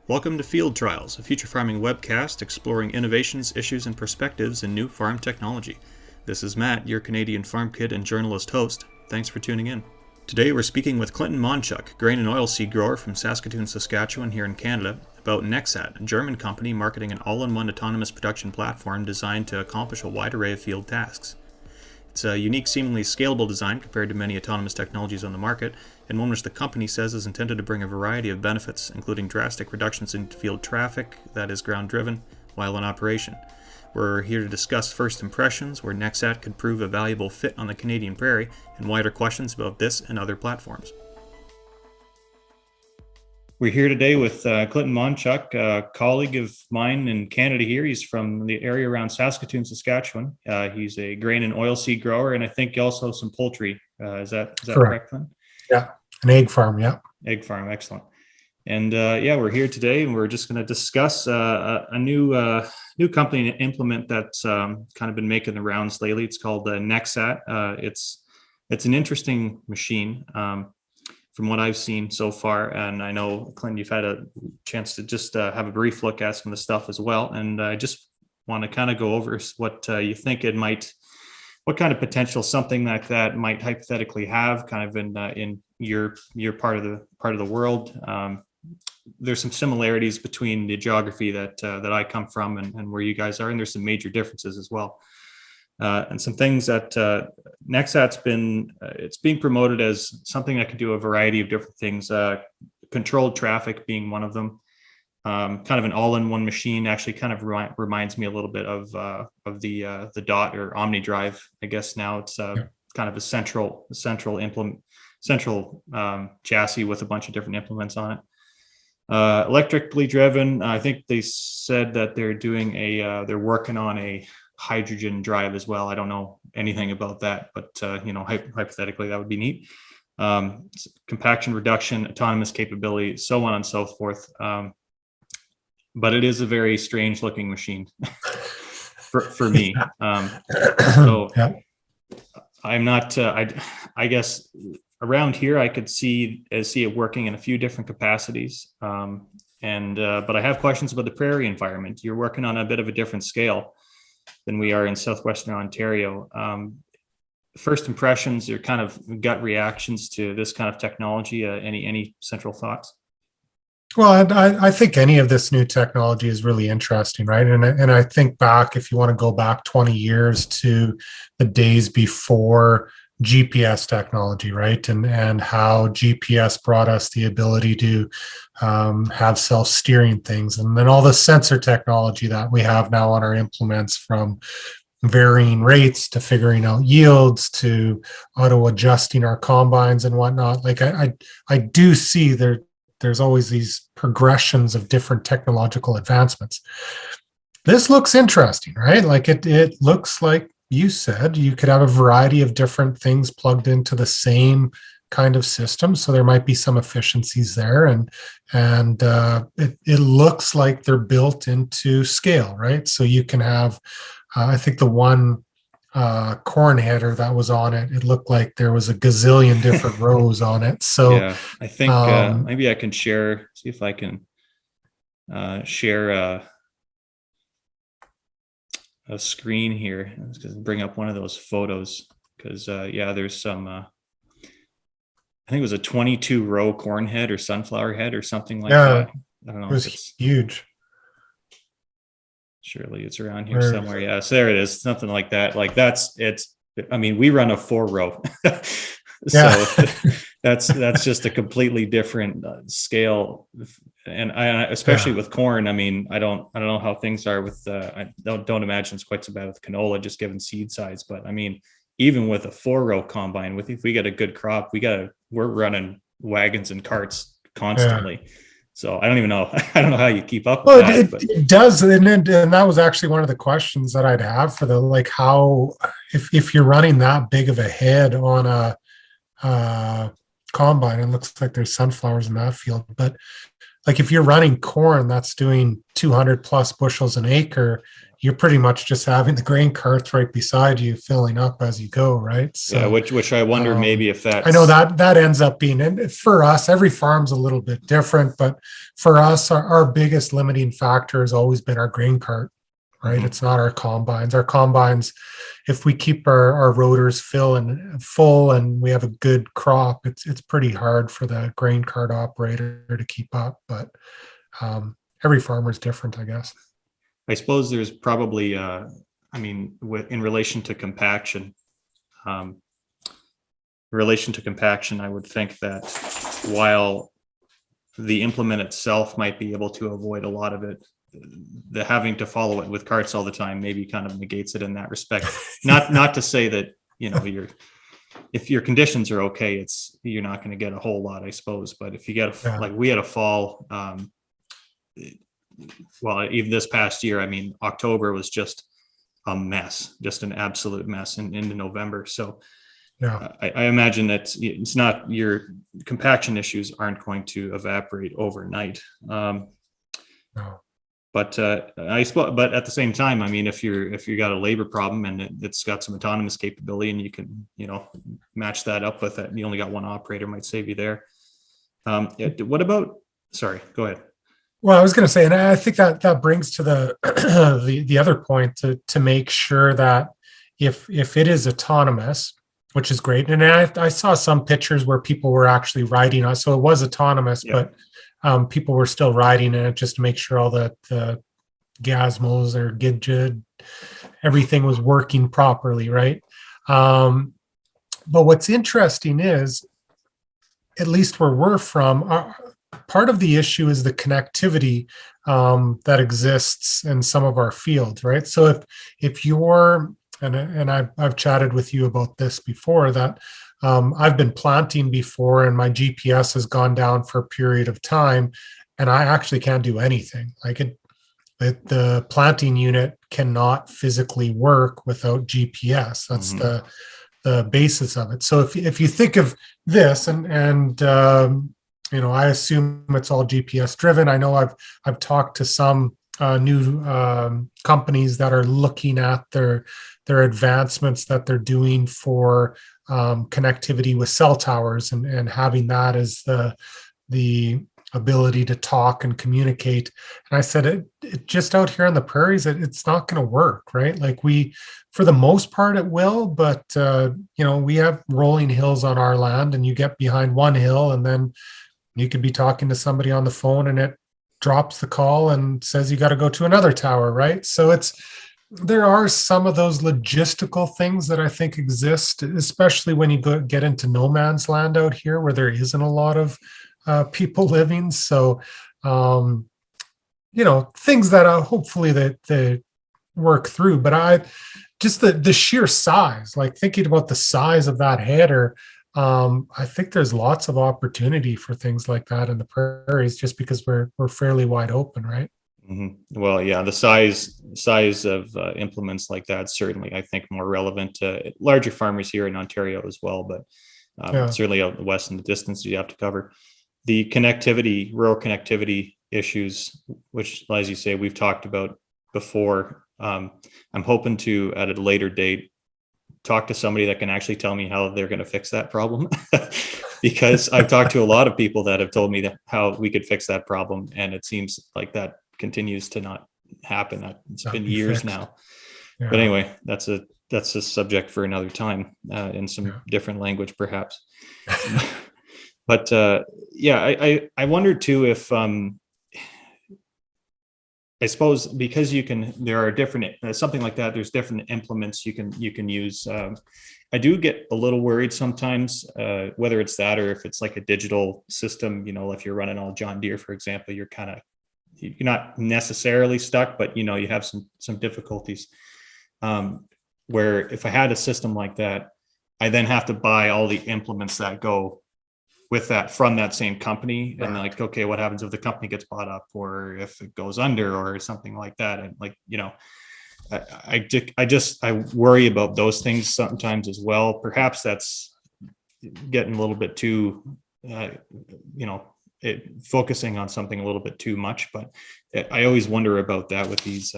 Welcome to Field Trials, a future farming webcast exploring innovations, issues, and perspectives in new farm technology. This is Matt, your Canadian farm kid and journalist host. Thanks for tuning in. Today we're speaking with Clinton Monchuck, grain and oilseed grower from Saskatoon, Saskatchewan here in Canada, about Nexat, a German company marketing an all-in-one autonomous production platform designed to accomplish a wide array of field tasks. It's a unique, seemingly scalable design compared to many autonomous technologies on the market, and one which the company says is intended to bring a variety of benefits, including drastic reductions in field traffic, that is ground-driven, while in operation. We're here to discuss first impressions, where Nexat could prove a valuable fit on the Canadian prairie, and wider questions about this and other platforms. We're here today with Clinton Monchuck, a colleague of mine in Canada here. He's from the area around Saskatoon, Saskatchewan. He's a grain and oilseed grower, and I think also some poultry. Is that correct, Clinton? Yeah, an egg farm, yeah. Egg farm, excellent. And we're here today, and we're just going to discuss a new company to implement that's kind of been making the rounds lately. It's called Nexat. It's an interesting machine. From what I've seen so far, and I know, Clinton, you've had a chance to just have a brief look at some of the stuff as well, and I just want to kind of go over what you think it might, what kind of potential something like that might hypothetically have, kind of in your part of the world. There's some similarities between the geography that I come from and where you guys are, and there's some major differences as well. And some things that Nexat's it's being promoted as something that can do a variety of different things, controlled traffic being one of them. Kind of an all-in-one machine. Actually kind of reminds me a little bit of the DOT or Omni Drive. I guess now it's kind of a central chassis with a bunch of different implements on it. Electrically driven. I think they said that they're working on a hydrogen drive as well. I don't know anything about that, but hypothetically that would be neat. Compaction, reduction, autonomous capability, so on and so forth. But it is a very strange looking machine for me. So yeah. I'm not. I guess around here I could see it working in a few different capacities. But I have questions about the prairie environment. You're working on a bit of a different scale than we are in southwestern Ontario. First impressions, your kind of gut reactions to this kind of technology. Any central thoughts? Well, I think any of this new technology is really interesting, right? And I think back, if you want to go back 20 years to the days before GPS technology, right? And how GPS brought us the ability to have self-steering things. And then all the sensor technology that we have now on our implements, from varying rates to figuring out yields to auto adjusting our combines and whatnot. Like I do see there's always these progressions of different technological advancements. This looks interesting, right? Like it looks like you said, you could have a variety of different things plugged into the same kind of system. So there might be some efficiencies there. And it looks like they're built into scale, right? So you can have, I think the one corn header that was on it, it looked like there was a gazillion different rows on it. So yeah, I think maybe I can see if I can share a screen here. I was going to bring up one of those photos because there's some I think it was a 22 row corn head or sunflower head or something like that. I don't know. It was huge. Surely it's around here somewhere. Yeah, so there it is. Something like that. Like we run a 4 row. So that's just a completely different scale. And especially with corn, I don't know how things are with, I don't imagine it's quite so bad with canola, just given seed size. But even with a 4 row combine, if we get a good crop, we're running wagons and carts constantly. Yeah. So I don't even know. I don't know how you keep up with that. It does. And that was actually one of the questions that I'd have for how, if you're running that big of a head on a combine, it looks like there's sunflowers in that field, but like if you're running corn that's doing 200 plus bushels an acre, you're pretty much just having the grain carts right beside you filling up as you go, right? Yeah, So which I wonder maybe if I know that's that ends up being, and for us, every farm's a little bit different, but for us, our biggest limiting factor has always been our grain cart, right? Mhm. It's not our combines. Our combines, if we keep our rotors full and we have a good crop, it's pretty hard for the grain cart operator to keep up. But every farmer is different, I guess. I suppose there's probably I mean in um, relation to compaction, I would think that while the implement itself might be able to avoid a lot of it, the having to follow it with carts all the time maybe kind of negates it in that respect. Not to say that, you know, if your conditions are okay, you're not going to get a whole lot, I suppose. But if you get like we had a fall, well, even this past year, I mean, October was just a mess, just an absolute mess into November. So Yeah. I imagine that it's not, your compaction issues aren't going to evaporate overnight. No. But but at the same time, I mean, if you got a labor problem and it's got some autonomous capability and you can, you know, match that up with it, and you only got one operator, might save you there. What about, sorry, go ahead. Well, I was going to say, and I think that brings to the the other point to make sure that if it is autonomous, which is great, and I saw some pictures where people were actually riding on, so it was autonomous, Yeah. but people were still riding in it just to make sure all the gizmos or gidget, everything was working properly, right? But what's interesting is, at least where we're from, part of the issue is the connectivity that exists in some of our fields, right? So if you're, and I've chatted with you about this before, that I've been planting before and my GPS has gone down for a period of time and I actually can't do anything. Like the planting unit cannot physically work without GPS. That's the basis of it. So if you think of this and you know, I assume it's all GPS driven. I know I've talked to some new companies that are looking at their advancements that they're doing for connectivity with cell towers and having that as the ability to talk and communicate. And I said, it just out here on the prairies, it's not going to work, right? Like for the most part, it will, but you know, we have rolling hills on our land, and you get behind one hill, and then you could be talking to somebody on the phone, and it drops the call and says you got to go to another tower, right? So there are some of those logistical things that I think exist, especially when you get into no man's land out here where there isn't a lot of people living. So, you know, things that hopefully that they work through. But just the sheer size, like thinking about the size of that header, I think there's lots of opportunity for things like that in the prairies, just because we're fairly wide open, right? Mm-hmm. Well, yeah, the size of implements like that certainly, I think, more relevant to larger farmers here in Ontario as well, but certainly out in the west and the distance you have to cover. The connectivity, rural connectivity issues, which, as you say, we've talked about before. I'm hoping to, at a later date, talk to somebody that can actually tell me how they're going to fix that problem. Because I've talked to a lot of people that have told me that how we could fix that problem, and it seems like that continues to not happen. It's been years now. Yeah. But anyway, that's a subject for another time, in some different language, perhaps. But yeah, I wondered too if I suppose because there are different something like that. There's different implements you can use. I do get a little worried sometimes, whether it's that or if it's like a digital system. You know, if you're running all John Deere, for example, you're not necessarily stuck, but you know, you have some difficulties. Where if I had a system like that, I then have to buy all the implements that go with that from that same company. And like, okay, what happens if the company gets bought up, or if it goes under, or something like that? And like, you know, I worry about those things sometimes as well. Perhaps that's getting a little bit too, you know, focusing on something a little bit too much. But I always wonder about that with these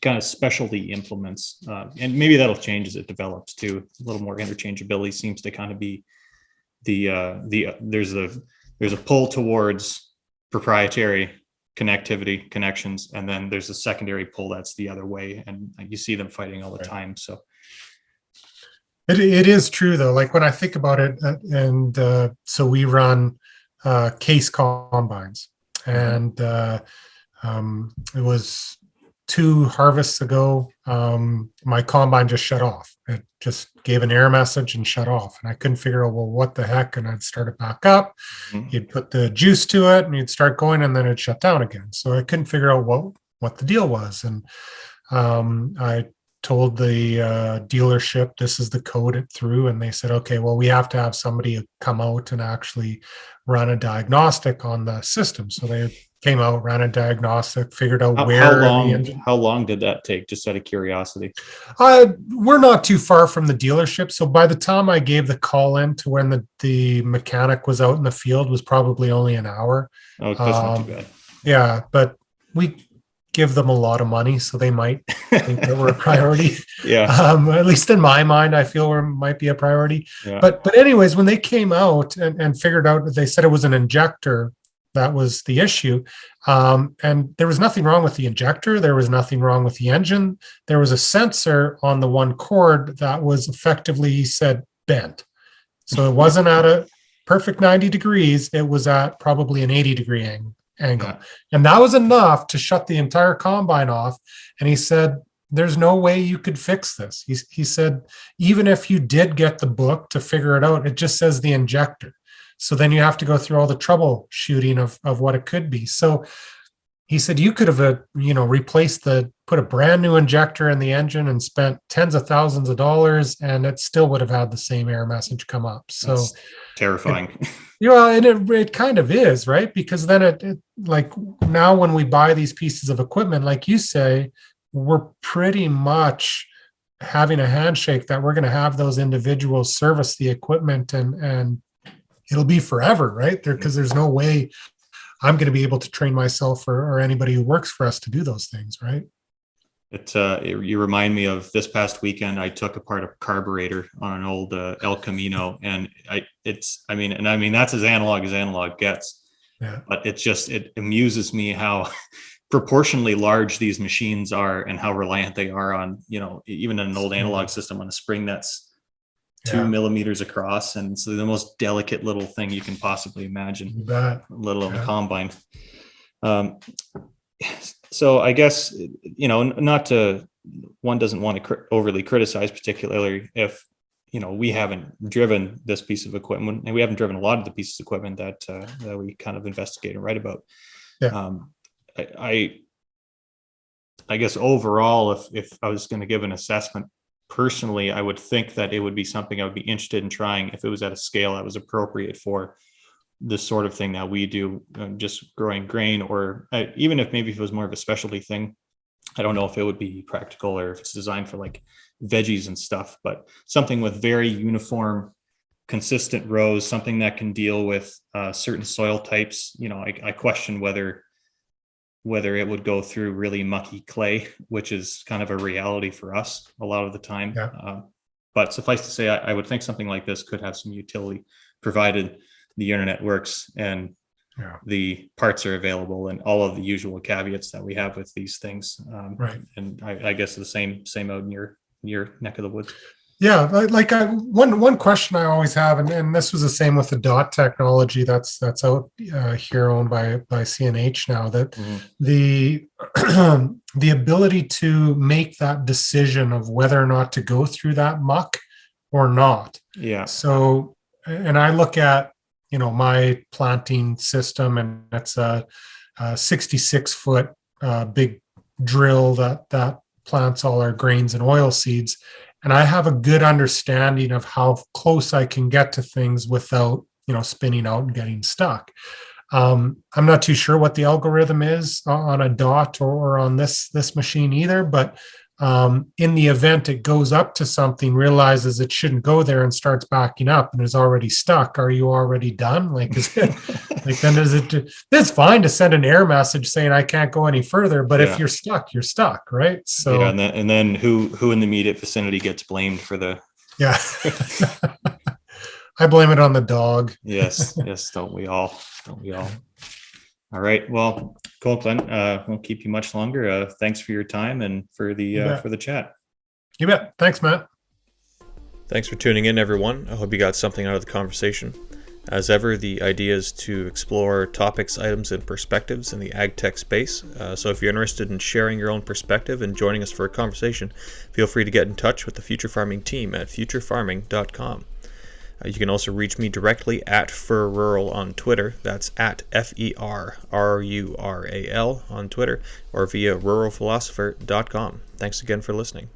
kind of specialty implements, and maybe that'll change as it develops too. A little more interchangeability seems to kind of be there's a pull towards proprietary connections, and then there's a secondary pull that's the other way, and you see them fighting all the time. So it is true though. Like when I think about it, and so we run case combines, and it was 2 harvests ago, my combine just shut off. It just gave an error message and shut off. And I couldn't figure out, well, what the heck? And I'd start it back up. You'd put the juice to it and you'd start going, and then it'd shut down again. So I couldn't figure out what the deal was. And I told the dealership, this is the code it through. And they said, okay, well, we have to have somebody come out and actually run a diagnostic on the system. So they came out, ran a diagnostic, figured out how long did that take, just out of curiosity? We're not too far from the dealership. So by the time I gave the call in to when the mechanic was out in the field was probably only an hour. Oh, that's not too bad. Yeah, but we give them a lot of money, so they might think that we're a priority. Yeah. At least in my mind, I feel we might be a priority. Yeah. But anyways, when they came out and figured out, they said it was an injector that was the issue. And there was nothing wrong with the injector. There was nothing wrong with the engine. There was a sensor on the one cord that was effectively, he said, bent. So it wasn't at a perfect 90 degrees. It was at probably an 80-degree angle. Yeah. And that was enough to shut the entire combine off. And he said, there's no way you could fix this. He said, even if you did get the book to figure it out, it just says the injector. So then you have to go through all the troubleshooting of what it could be. So he said, you could have, put a brand new injector in the engine and spent tens of thousands of dollars, and it still would have had the same error message come up. So that's terrifying. And it kind of is, right? Because then it like now when we buy these pieces of equipment, like you say, we're pretty much having a handshake that we're going to have those individuals service the equipment, and it'll be forever, right? Because there's no way I'm going to be able to train myself or anybody who works for us to do those things, right? You remind me of this past weekend. I took apart a carburetor on an old El Camino, and that's as analog gets. Yeah. But it amuses me how proportionally large these machines are and how reliant they are on, even an old analog system on a spring that's 2 millimeters across, and so the most delicate little thing you can possibly imagine, let alone a combine. So I guess, one doesn't want to overly criticize, particularly if, we haven't driven this piece of equipment, and we haven't driven a lot of the pieces of equipment that we kind of investigate and write about. Yeah. I guess overall, if I was going to give an assessment, personally, I would think that it would be something I would be interested in trying if it was at a scale that was appropriate for the sort of thing that we do, just growing grain, or even if it was more of a specialty thing. I don't know if it would be practical or if it's designed for like veggies and stuff, but something with very uniform, consistent rows, something that can deal with certain soil types. I question whether it would go through really mucky clay, which is kind of a reality for us a lot of the time. Yeah. But suffice to say, I would think something like this could have some utility, provided the internet works and the parts are available and all of the usual caveats that we have with these things. Right. And I guess the same out in your neck of the woods. Yeah, one question I always have, and this was the same with the dot technology that's out here, owned by CNH now, that the ability to make that decision of whether or not to go through that muck or not. Yeah. So, and I look at my planting system, and it's a 66-foot big drill that plants all our grains and oil seeds. And I have a good understanding of how close I can get to things without, spinning out and getting stuck. I'm not too sure what the algorithm is on a dot or on this machine either, but in the event it goes up to something, realizes it shouldn't go there and starts backing up and is already stuck, are you already done? Like, is it like, then is it, it's fine to send an error message saying I can't go any further, but if you're stuck, you're stuck, right? So yeah, and then who in the immediate vicinity gets blamed for the yeah. I blame it on the dog. Yes, don't we all? All right, well, cool, Clint. Won't keep you much longer. Thanks for your time and for the chat. You bet. Thanks, Matt. Thanks for tuning in, everyone. I hope you got something out of the conversation. As ever, the idea is to explore topics, items, and perspectives in the ag tech space. So if you're interested in sharing your own perspective and joining us for a conversation, feel free to get in touch with the Future Farming team at futurefarming.com. You can also reach me directly at FurRural on Twitter. That's at FERRURAL on Twitter, or via ruralphilosopher.com. Thanks again for listening.